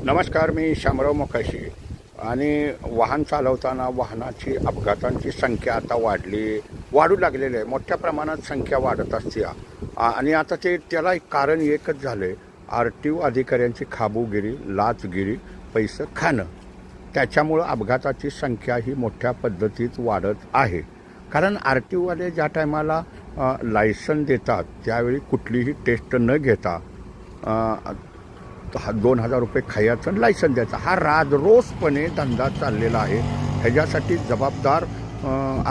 नमस्कार, मी शामराव मोकाशी. आणि वाहन चालवताना वाहनाची अपघातांची संख्या आता वाढू लागलेली आहे. मोठ्या प्रमाणात संख्या वाढत असते आणि आता त्याला एक कारण एकच झालं आहे, RTO अधिकाऱ्यांची खाबूगिरी, लाचगिरी, पैसे खाणं. त्याच्यामुळं अपघाताची संख्या ही मोठ्या पद्धतीत वाढत आहे. कारण RTOवाले ज्या टायमाला लायसन देतात त्यावेळी कुठलीही टेस्ट न घेता 2,000 रुपये खायचं लायसन द्यायचा हा राजरोसपणे धंदा चाललेला आहे. ह्याच्यासाठी जबाबदार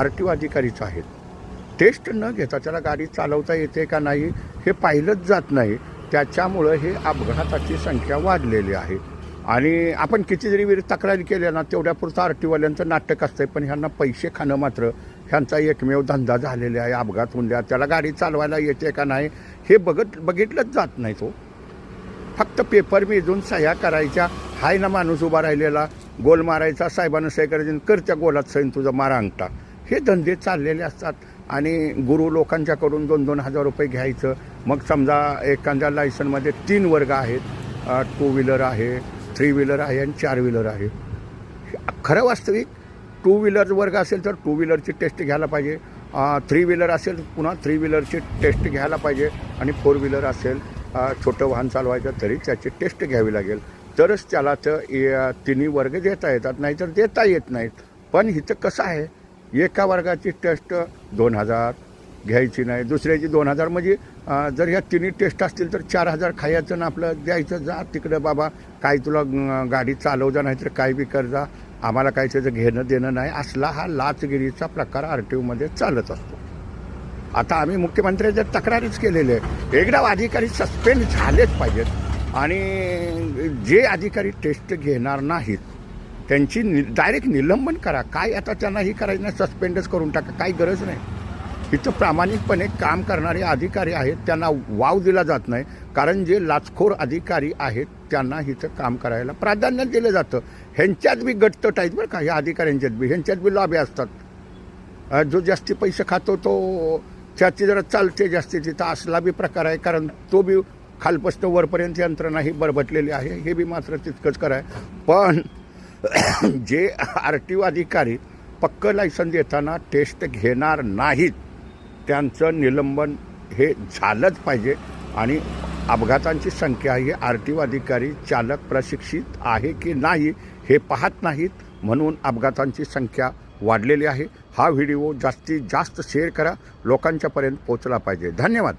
RTO अधिकारीच आहेत. टेस्ट न घेता त्याला गाडी चालवता येते का नाही हे पाहिलंच जात नाही. त्याच्यामुळं हे अपघाताची संख्या वाढलेली आहे. आणि आपण किती जरी तक्रारी केल्या ना तेवढ्यापुरतं RTOवाल्यांचं नाटक असतंय, पण ह्यांना पैसे खाणं मात्र ह्यांचा एकमेव धंदा झालेला आहे. अपघात होऊन द्या, त्याला गाडी चालवायला येते का नाही हे बघितलंच जात नाही. तो फक्त पेपर मिळून सह्या करायच्या, हाय ना माणूस उभा राहिलेला, गोल मारायचा, साहेबांना सही करायची, कर त्या गोलात सैन तुझा मारा अंगठा. हे धंदे चाललेले असतात. आणि गुरु लोकांच्याकडून 2,000 रुपये घ्यायचं. मग समजा एखाद्या लायसनमध्ये 3 वर्ग आहेत, 2 व्हीलर आहे, 3 व्हीलर आहे आणि 4 व्हीलर आहे. खरं वास्तविक 2 व्हीलर वर्ग असेल तर 2 व्हीलरची टेस्ट घ्यायला पाहिजे, 3 व्हीलर असेल पुन्हा 3 व्हीलरची टेस्ट घ्यायला पाहिजे, आणि 4 व्हीलर असेल छोटं वाहन चालवायचं तरी त्याची टेस्ट घ्यावी लागेल. तरच त्याला तिन्ही वर्ग देता येतात, नाहीतर देता येत नाहीत. पण इथं कसं आहे, एका वर्गाची टेस्ट 2,000 घ्यायची नाही, दुसऱ्याची 2,000. म्हणजे जर ह्या तिन्ही टेस्ट असतील तर 4,000 खायचं ना आपलं द्यायचं. जा तिकडं बाबा, काय तुला गाडी चालव जा, नाहीतर काय बी कर जा, आम्हाला काय त्याचं घेणं देणं नाही. असला हा लाचगिरीचा प्रकार RTOमध्ये चालत असतो. आता आम्ही मुख्यमंत्र्यांच्या तक्रारीच केलेले आहे. एकदा अधिकारी सस्पेंड झालेच पाहिजेत. आणि जे अधिकारी टेस्ट घेणार नाहीत त्यांची डायरेक्ट निलंबन करा. काय आता त्यांनाही करायचं नाही, सस्पेंडच करून टाका, काही गरज नाही. इथं प्रामाणिकपणे काम करणारे अधिकारी आहेत, त्यांना वाव दिला जात नाही. कारण जे लाचखोर अधिकारी आहेत त्यांना इथं काम करायला प्राधान्य दिलं जातं. ह्यांच्यात बी गटतट आहेत बरं का, ह्या अधिकाऱ्यांच्यात बी, ह्यांच्यात बी लॉबी असतात. जो जास्ती पैसे खातो तो त्याची जरा चालते जास्ती, तिथं असला बी प्रकार आहे. कारण तो बी खालपासून वरपर्यंत यंत्रणा ही बरबटलेली आहे, हे बी मात्र तितकंच कराय. पण जे RTO अधिकारी पक्क लायसन देताना टेस्ट घेणार नाहीत त्यांचं निलंबन हे झालंच पाहिजे. आणि अपघातांची संख्या ही RTO अधिकारी चालक प्रशिक्षित आहे की नाही हे पाहत नाहीत, म्हणून अपघातांची संख्या वाढलेली आहे. हा व्हिडिओ जास्तीत जास्त शेअर करा, लोकांच्यापर्यंत पोचला पाहिजे. धन्यवाद.